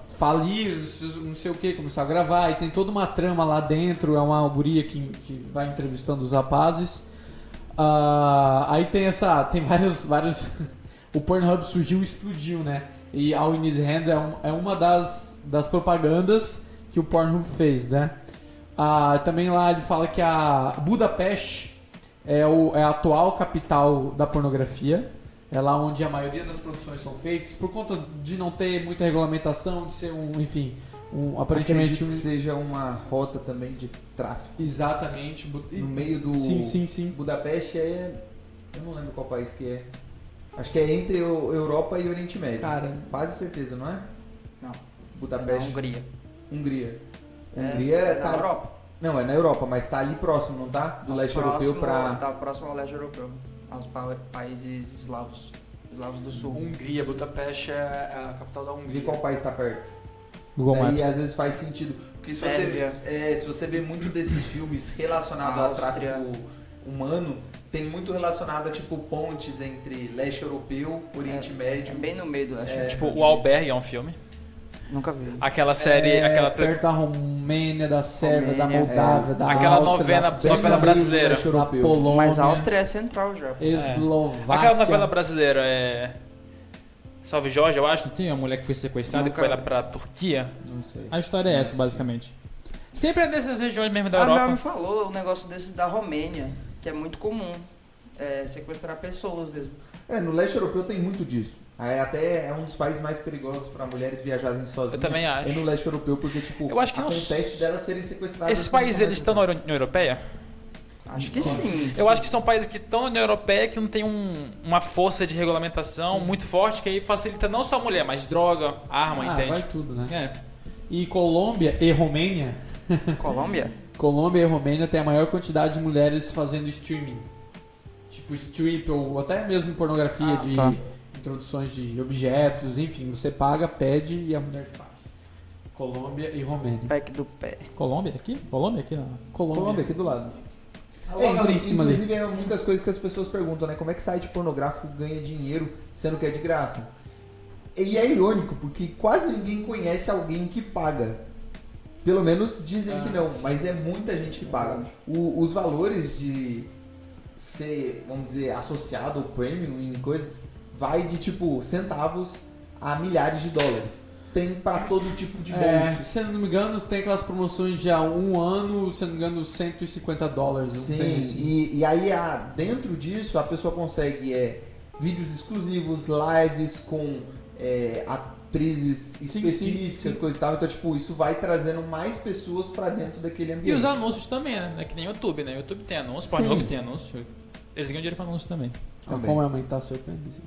faliram, não sei o que, começaram a gravar, e tem toda uma trama lá dentro, é uma guria que vai entrevistando os rapazes. Aí tem vários o Pornhub surgiu e explodiu, né? E All We Need Is Hand é uma das propagandas que o Pornhub fez, né? Também lá ele fala que a Budapeste é a atual capital da pornografia. É lá onde a maioria das produções são feitas, por conta de não ter muita regulamentação, de ser aparentemente Acredito que seja uma rota também de tráfico. Exatamente. No meio do... Sim. Budapeste eu não lembro qual país que é. Acho que é entre Europa e Oriente Médio. Cara, Quase certeza, não é? Não. Budapeste. Na Hungria. Hungria. É, Hungria é tá... na Europa. Não, é na Europa, mas tá ali próximo, não tá? Do leste europeu pra... Tá próximo ao leste europeu. Aos países eslavos. Eslavos do sul. Hungria, Budapeste é a capital da Vê Hungria. qual país tá perto. Google Daí Maps. às vezes faz sentido. Porque Sérvia. se você vê muito desses filmes relacionados ao Áustria. tráfico humano, tem muito relacionado a tipo pontes entre leste europeu, Oriente É Médio. bem no meio do leste. Tipo, o Albergue é um filme. Nunca vi. Aquela série, perto da Romênia, da Sérvia, da Romênia, Moldávia, da Aquela Áustria, novela brasileira. leste da europeu. Polônia, Mas a Áustria é central já. Eslováquia. Aquela novela brasileira é. Salve Jorge, eu acho. Não tem uma mulher que foi sequestrada e Nunca foi lá vi. pra Turquia? Não sei. A história é essa, basicamente. Sempre é dessas regiões mesmo da A Mel me Europa. falou um negócio desse da Romênia, que é muito comum. Sequestrar pessoas mesmo. No leste europeu tem muito disso. Até é um dos países mais perigosos para mulheres viajarem sozinhas. Eu também acho. É no leste europeu, porque tipo, Eu acho que acontece delas serem sequestradas. Esses assim, países, como eles estão na União Europeia? Acho que sim. Eu acho que são países que estão na União Europeia que não tem uma força de regulamentação muito forte, que aí facilita não só a mulher, mas droga, arma, entende? Vai tudo, né? É. E Colômbia e Romênia. Colômbia? Colômbia e Romênia tem a maior quantidade de mulheres fazendo streaming. Tipo strip ou até mesmo pornografia de tá. introduções de objetos, enfim, você paga, pede e a mulher faz. Colômbia e Romênia. Pack do pé. Colômbia aqui? Colômbia aqui não. Colômbia, aqui do lado. Logo em cima ali. Inclusive, é muitas coisas que as pessoas perguntam, né? Como é que site pornográfico ganha dinheiro sendo que é de graça? E é irônico, porque quase ninguém conhece alguém que paga. Pelo menos dizem que não, mas é muita gente que paga. Os valores de ser, vamos dizer, associado ou premium em coisas, vai de tipo centavos a milhares de dólares. Tem pra todo tipo de bolso. Se eu não me engano, tem aquelas promoções de há um ano, se eu não me engano, $150. Sim, assim. e aí dentro disso a pessoa consegue vídeos exclusivos, lives com atrizes específicas, sim. coisas e tal. Então, tipo, isso vai trazendo mais pessoas pra dentro daquele ambiente. E os anúncios também, né? Que nem o YouTube, né? O YouTube tem anúncio, o Pornhub tem anúncio. Eles ganham dinheiro pra anúncio também. Como aumentar seu pênis?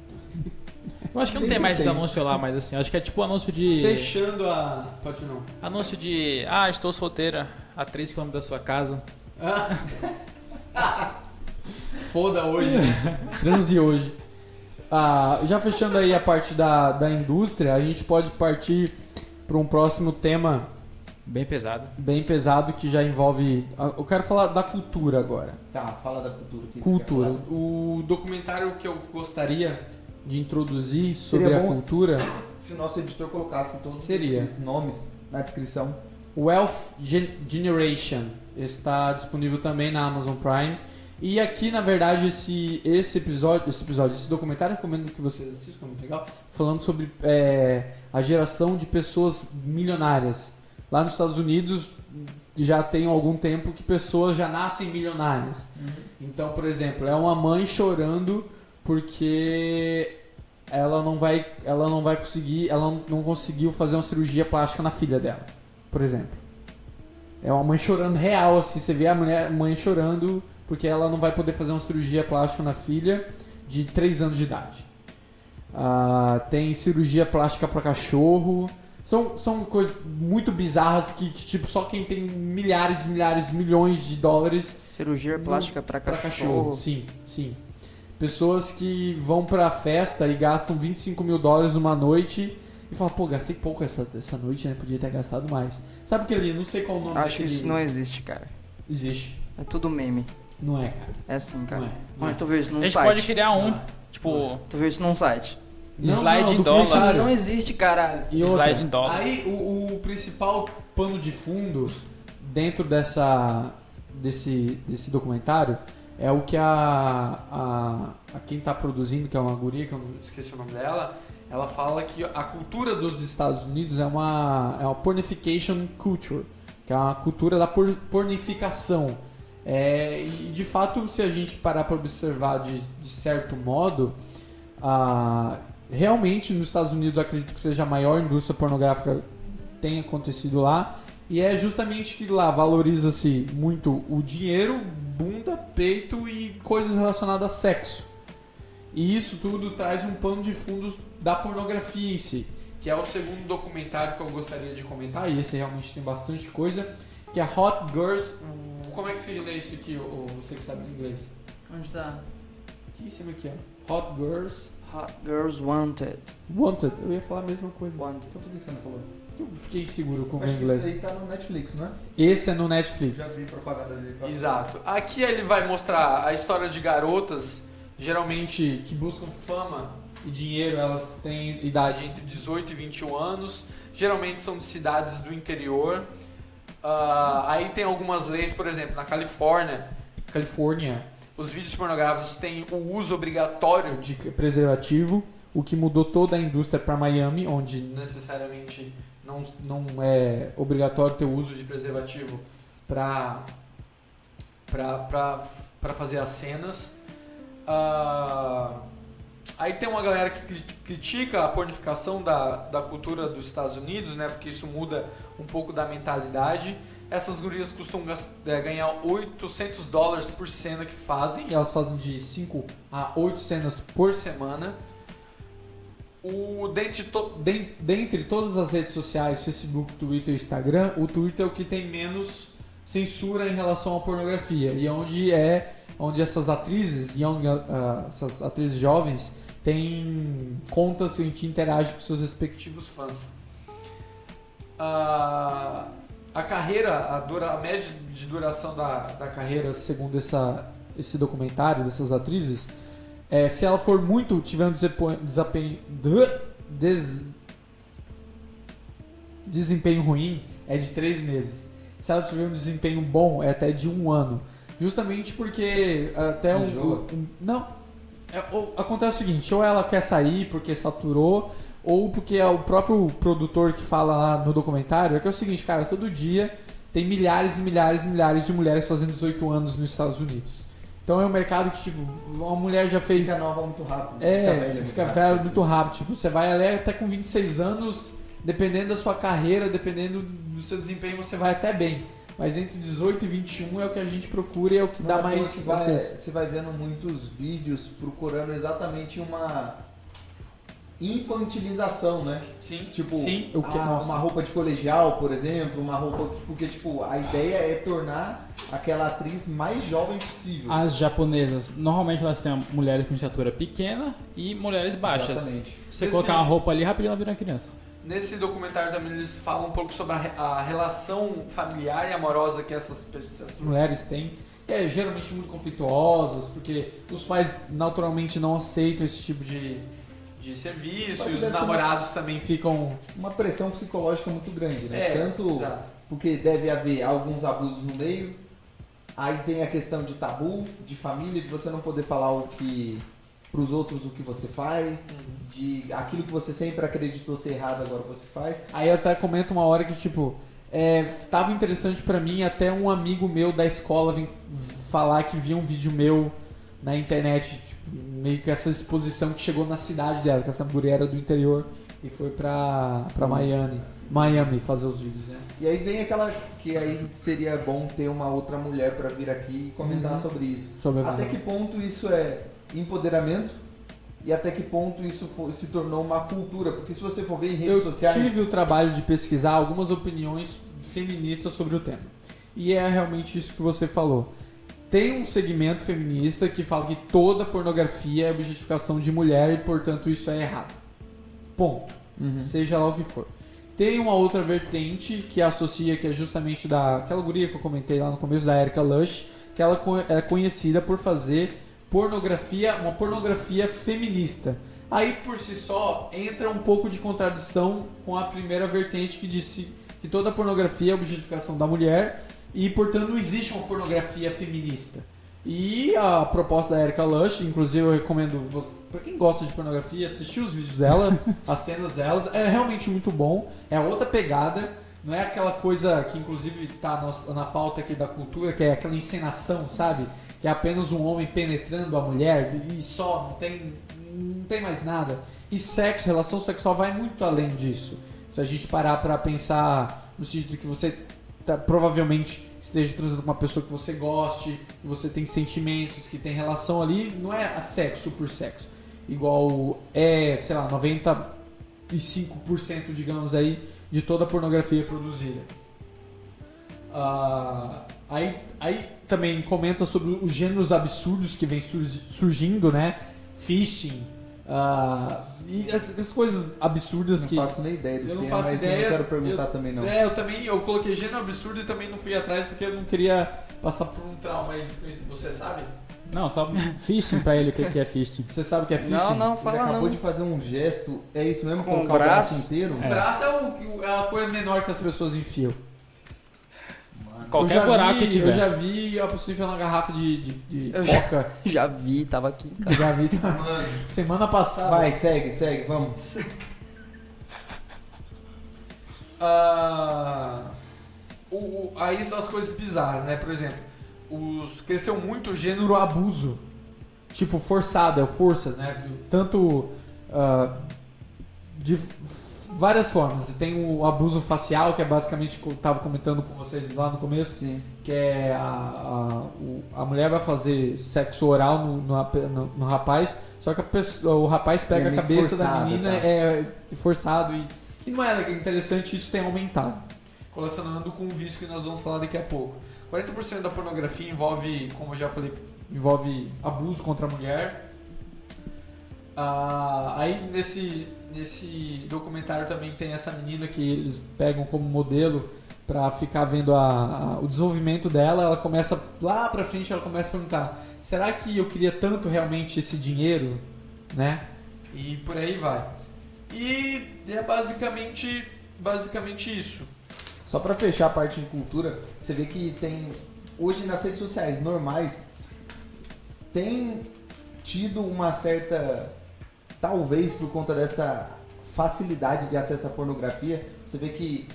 Eu acho que não Sempre tem mais tem. esse anúncio lá, mas assim, acho que é tipo anúncio de... Fechando a... Pode não. Anúncio de... estou solteira, a 3 km da sua casa. Foda hoje. Transe hoje. Já fechando aí a parte da indústria, a gente pode partir para um próximo tema Bem pesado. bem pesado que já envolve... Eu quero falar da cultura agora. Tá, fala da cultura. Que Cultura. você quer falar. O documentário que eu gostaria de introduzir sobre Seria a bom cultura, Se o nosso editor colocasse todos Seria. esses nomes na descrição. Wealth Generation, está disponível também na Amazon Prime. E aqui, na verdade, esse documentário, recomendo que vocês assistam, é muito legal, falando sobre a geração de pessoas milionárias. Lá nos Estados Unidos já tem algum tempo que pessoas já nascem milionárias. Então, por exemplo, é uma mãe chorando porque ela não conseguiu fazer uma cirurgia plástica na filha dela, por exemplo. É uma mãe chorando real, assim, você vê a mãe chorando porque ela não vai poder fazer uma cirurgia plástica na filha de 3 anos de idade. Tem cirurgia plástica para cachorro. São coisas muito bizarras que tipo, só quem tem milhares, milhões de dólares... Cirurgia plástica pra cachorro. Sim. Pessoas que vão pra festa e gastam $25 mil numa noite e falam, pô, gastei pouco essa noite, né? Podia ter gastado mais. Sabe aquele, não sei qual o nome Acho que daquele... isso não existe, cara. Existe. É tudo meme. Não é, cara. É assim, cara. Não é. Onde tu vê isso A num gente site? pode criar um, tipo, Tu vê isso num site. slide em do dólar. contrário. Não existe, caralho. E outra, Slide em dólar. Aí o principal pano de fundo dentro desse documentário é o que a quem tá produzindo, que é uma guria, que eu não esqueci o nome dela, ela fala que a cultura dos Estados Unidos é uma pornification culture, que é uma cultura da pornificação. E de fato, se a gente parar para observar de certo modo, realmente nos Estados Unidos eu acredito que seja a maior indústria pornográfica tem acontecido lá, e é justamente que lá valoriza-se muito o dinheiro, bunda, peito e coisas relacionadas a sexo. E isso tudo traz um pano de fundos da pornografia em si, que é o segundo documentário que eu gostaria de comentar, e esse realmente tem bastante coisa, que é Hot Girls... Como é que se lê isso aqui, ou você que sabe inglês? Onde tá? Aqui em cima aqui, ó. Hot Girls... Hot Girls Wanted. Wanted. Eu ia falar a mesma coisa. Wanted. Então por que você não falou? Eu fiquei seguro com o meu Acho que inglês. esse aí tá no Netflix, né? Esse é no Netflix. Já vi propaganda dele. Exato. Aqui ele vai mostrar a história de garotas, geralmente que buscam fama e dinheiro. Elas têm idade entre 18 e 21 anos. Geralmente são de cidades do interior. Aí tem algumas leis, por exemplo, na Califórnia, os vídeos pornográficos têm o uso obrigatório de preservativo, o que mudou toda a indústria para Miami, onde necessariamente não é obrigatório ter o uso de preservativo para fazer as cenas. Aí tem uma galera que critica a pornificação da cultura dos Estados Unidos, né? Porque isso muda um pouco da mentalidade. Essas gurias costumam ganhar $800 por cena que fazem. E elas fazem de 5 a 8 cenas por semana. Dentre todas as redes sociais, Facebook, Twitter e Instagram, o Twitter é o que tem menos censura em relação à pornografia. E onde essas atrizes, essas atrizes jovens, têm contas em que interagem com seus respectivos fãs. A carreira, a média de duração da carreira, segundo esse documentário dessas atrizes, se ela for tiver um desempenho ruim, é de 3 meses. Se ela tiver um desempenho bom, é até de 1 ano. Justamente porque até não. Acontece o seguinte, ou ela quer sair porque saturou, ou porque é o próprio produtor que fala lá no documentário, é que é o seguinte, cara, todo dia tem milhares e milhares e milhares de mulheres fazendo 18 anos nos Estados Unidos. Então é um mercado que, tipo, uma mulher já fez... Fica nova muito rápido. Fica velha muito rápido. Tipo, você vai ali até com 26 anos, dependendo da sua carreira, dependendo do seu desempenho, você vai até bem. Mas entre 18 e 21 é o que a gente procura e é o que dá mais... Você vai vendo muitos vídeos procurando exatamente uma infantilização, né? Sim, Tipo, sim. Uma roupa de colegial, por exemplo, uma roupa... Porque, tipo, a ideia é tornar aquela atriz mais jovem possível. As japonesas, normalmente elas têm mulheres com estatura pequena e mulheres baixas. Exatamente. Você colocar uma roupa ali, rapidinho ela vira uma criança. Nesse documentário também eles falam um pouco sobre a relação familiar e amorosa que essas mulheres têm. Geralmente muito conflituosas, porque os pais naturalmente não aceitam esse tipo de serviço, e os namorados também ficam... Uma pressão psicológica muito grande, né? Exato. Porque deve haver alguns abusos no meio, aí tem a questão de tabu, de família, de você não poder falar pros outros o que você faz, de aquilo que você sempre acreditou ser errado, agora você faz. Aí eu até comento uma hora que, tipo, tava interessante pra mim, até um amigo meu da escola vem falar que via um vídeo meu na internet, tipo, meio que essa exposição que chegou na cidade dela, que essa mulher era do interior e foi pra Miami fazer os vídeos, né? E aí vem aquela que aí seria bom ter uma outra mulher pra vir aqui e comentar sobre isso. Até que ponto isso é empoderamento e até que ponto isso se tornou uma cultura? Porque se você for ver em redes sociais... Eu tive o trabalho de pesquisar algumas opiniões feministas sobre o tema. E é realmente isso que você falou. Tem um segmento feminista que fala que toda pornografia é objetificação de mulher e, portanto, isso é errado. Ponto. Seja lá o que for. Tem uma outra vertente que associa, que é justamente daquela guria que eu comentei lá no começo, da Erika Lush, que ela é conhecida por fazer uma pornografia feminista. Aí, por si só, entra um pouco de contradição com a primeira vertente que disse que toda pornografia é objetificação da mulher e, portanto, não existe uma pornografia feminista. E a proposta da Erika Lush, inclusive eu recomendo, para quem gosta de pornografia, assistir os vídeos dela, as cenas delas, é realmente muito bom, é outra pegada, não é aquela coisa que inclusive está na pauta aqui da cultura, que é aquela encenação, sabe? Que é apenas um homem penetrando a mulher e só, não tem mais nada. E sexo, relação sexual vai muito além disso. Se a gente parar para pensar no sentido de que você provavelmente esteja transando com uma pessoa que você goste, que você tem sentimentos, que tem relação ali, não é sexo por sexo. Igual sei lá, 95%, digamos aí, de toda a pornografia produzida. Aí também comenta sobre os gêneros absurdos que vem surgindo, né? Fisting, e as coisas absurdas que... Não faço nem ideia do que eu não faço mas ideia, eu não quero perguntar também não. Eu coloquei gênero absurdo e também não fui atrás porque eu não queria passar por um trauma aí desconhecido. Você sabe? Não, só fisting pra ele, o que é fisting. Você sabe o que é fisting? Não, Ele fala acabou não. de fazer um gesto, é isso mesmo? Com o Colocar o braço braço inteiro? O braço é a coisa menor que as pessoas enfiam. Qualquer buraco que tiver. Eu já vi a pessoa enfiando uma garrafa de coca. Já vi, tava aqui em casa. Já vi semana passada. Vai, segue, vamos. Aí são as coisas bizarras, né? Por exemplo, cresceu muito o gênero abuso. Tipo, forçado, força, né? Tanto de várias formas. Tem o abuso facial, que é basicamente que eu estava comentando com vocês lá no começo. Sim. Que é a mulher vai fazer sexo oral no rapaz, só que o rapaz pega a cabeça da menina, é forçado e não é interessante, isso tem aumentado. Relacionando com o vício que nós vamos falar daqui a pouco. 40% da pornografia envolve, como eu já falei, abuso contra a mulher. Aí nesse documentário também tem essa menina que eles pegam como modelo para ficar vendo o desenvolvimento dela. Ela começa lá pra frente, ela começa a perguntar: será que eu queria tanto realmente esse dinheiro, né? E por aí vai. E é basicamente isso. Só pra fechar a parte de cultura, você vê que tem, hoje nas redes sociais normais, tem tido uma certa, talvez por conta dessa facilidade de acesso à pornografia, você vê que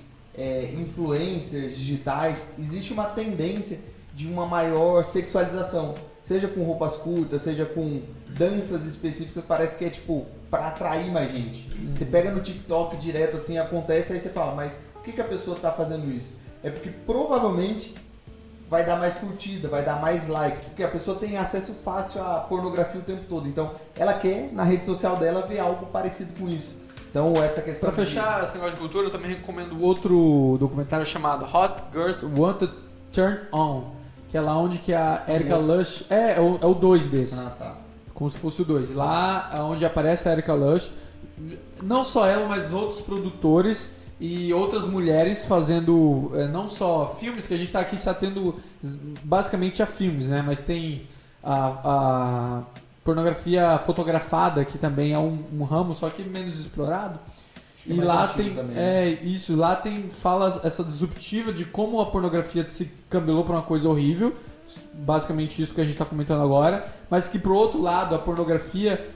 influencers digitais, existe uma tendência de uma maior sexualização, seja com roupas curtas, seja com danças específicas, parece que é tipo pra atrair mais gente. Você pega no TikTok direto assim, acontece, aí você fala, mas por que a pessoa tá fazendo isso? É porque provavelmente vai dar mais curtida, vai dar mais like, porque a pessoa tem acesso fácil à pornografia o tempo todo, então ela quer na rede social dela ver algo parecido com isso. Então essa questão Pra fechar esse negócio de cultura, eu também recomendo outro documentário chamado Hot Girls Want to Turn On, que é lá onde que a Erika Lush... É o 2 desse. Ah, tá. Como se fosse o 2. Lá onde aparece a Erika Lush, não só ela, mas outros produtores e outras mulheres fazendo não só filmes, que a gente está aqui se atendo basicamente a filmes, né? Mas tem a pornografia fotografada, que também é um ramo, só que menos explorado. E mais lá antigo tem também, né? isso, lá tem fala essa disruptiva de como a pornografia se cabelou para uma coisa horrível, basicamente isso que a gente está comentando agora, mas que pro outro lado a pornografia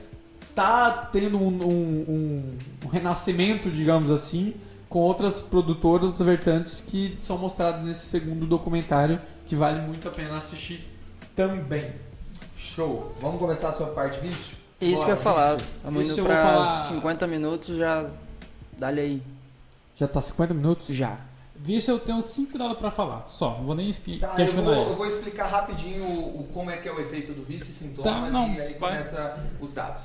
tá tendo um renascimento, digamos assim, com outras produtoras vertantes que são mostradas nesse segundo documentário, que vale muito a pena assistir também. Show. Vamos começar a sua parte, vício? Isso Bora, que eu ia falar. vício. Estamos Vício indo eu vou pra falar- 50 minutos, já dá-lhe aí. Já tá 50 minutos? Já. Visto eu tenho 5 dados pra falar, só. Não vou nem Tá, eu questionar vou eles. explicar rapidinho como é que é o efeito do vício e sintomas Tá, não, e aí vai. começa os dados.